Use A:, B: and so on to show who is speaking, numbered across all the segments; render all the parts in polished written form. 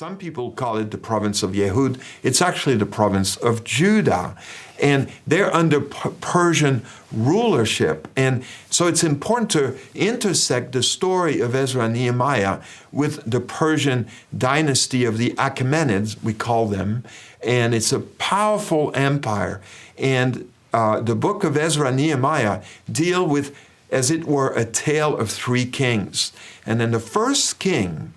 A: Some people call it the province of Yehud. It's actually the province of Judah. And they're under Persian rulership. And so it's important to intersect the story of Ezra and Nehemiah with the Persian dynasty of the Achaemenids, we call them. And it's a powerful empire. And the book of Ezra and Nehemiah deal with, as it were, a tale of three kings. And then the first king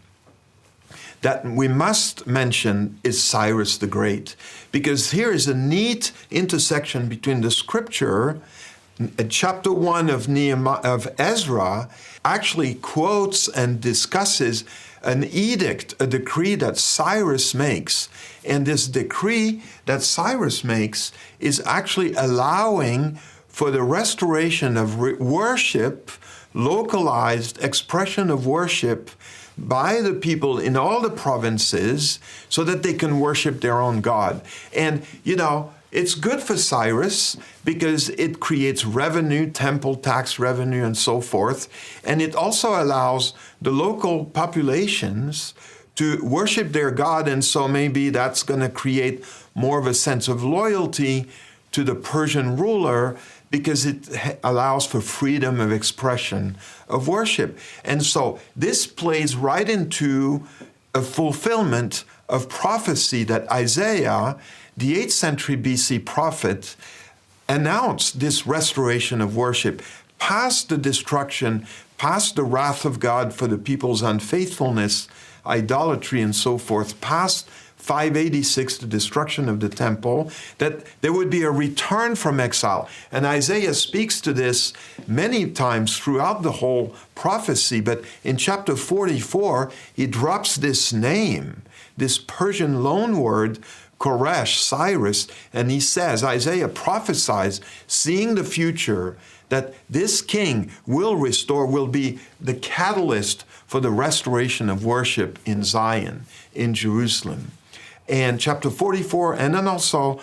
A: that we must mention is Cyrus the Great, because here is a neat intersection between the scripture. Chapter 1 of Ezra actually quotes and discusses an edict, a decree that Cyrus makes. And this decree that Cyrus makes is actually allowing for the restoration of worship, localized expression of worship by the people in all the provinces so that they can worship their own God. And, it's good for Cyrus because it creates revenue, temple tax revenue, and so forth. And it also allows the local populations to worship their God. And so maybe that's going to create more of a sense of loyalty to the Persian ruler, because it allows for freedom of expression of worship. And so this plays right into a fulfillment of prophecy that Isaiah, the 8th century BC prophet, announced this restoration of worship, past the destruction, past the wrath of God for the people's unfaithfulness, idolatry, and so forth, past 586, the destruction of the temple, that there would be a return from exile. And Isaiah speaks to this many times throughout the whole prophecy, but in chapter 44, he drops this name, this Persian loanword, Koresh, Cyrus, and he says, Isaiah prophesies, seeing the future, that this king will restore, will be the catalyst for the restoration of worship in Zion, in Jerusalem. And chapter 44, and then also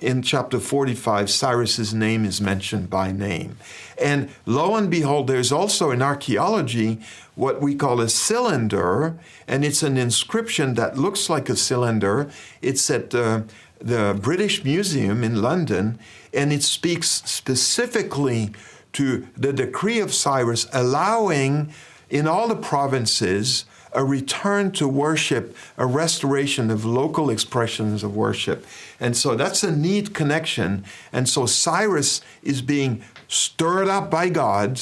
A: in chapter 45, Cyrus's name is mentioned by name. And lo and behold, there's also in archaeology what we call a cylinder, and it's an inscription that looks like a cylinder. It's at the British Museum in London, and it speaks specifically to the decree of Cyrus allowing in all the provinces a return to worship, a restoration of local expressions of worship. And so that's a neat connection. And so Cyrus is being stirred up by God,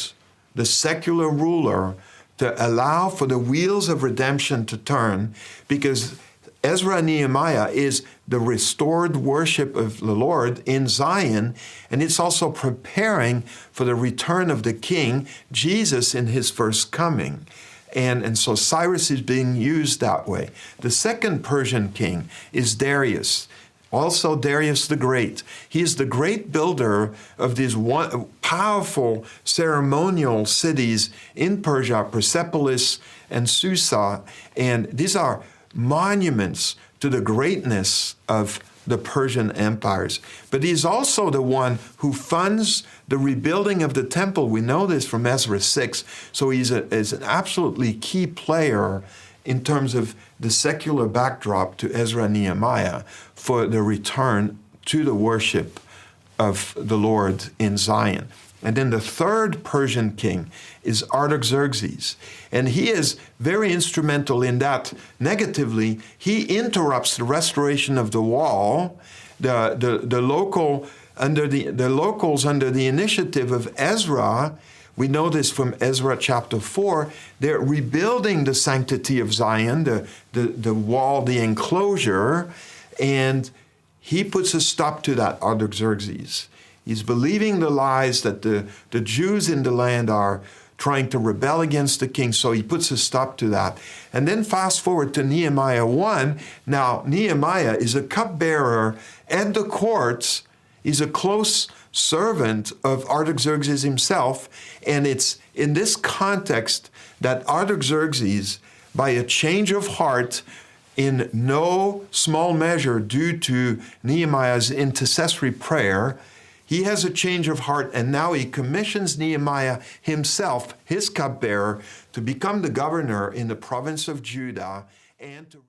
A: the secular ruler, to allow for the wheels of redemption to turn, because Ezra and Nehemiah is the restored worship of the Lord in Zion, and it's also preparing for the return of the King, Jesus, in his first coming. And so Cyrus is being used that way. The second Persian king is Darius, also Darius the Great. He is the great builder of these powerful ceremonial cities in Persia, Persepolis and Susa. And these are monuments to the greatness of the Persian empires. But he's also the one who funds the rebuilding of the temple. We know this from Ezra 6. So he's an absolutely key player in terms of the secular backdrop to Ezra and Nehemiah for the return to the worship of the Lord in Zion. And then the third Persian king is Artaxerxes. And he is very instrumental in that, negatively, he interrupts the restoration of the wall. The locals under the initiative of Ezra, we know this from Ezra chapter 4, they're rebuilding the sanctity of Zion, the wall, the enclosure, and he puts a stop to that, Artaxerxes. He's believing the lies that the Jews in the land are trying to rebel against the king, so he puts a stop to that. And then fast forward to Nehemiah 1. Now, Nehemiah is a cupbearer at the courts. He's a close servant of Artaxerxes himself, and it's in this context that Artaxerxes, by a change of heart, in no small measure due to Nehemiah's intercessory prayer, he has a change of heart, and now he commissions Nehemiah himself, his cupbearer, to become the governor in the province of Judah and to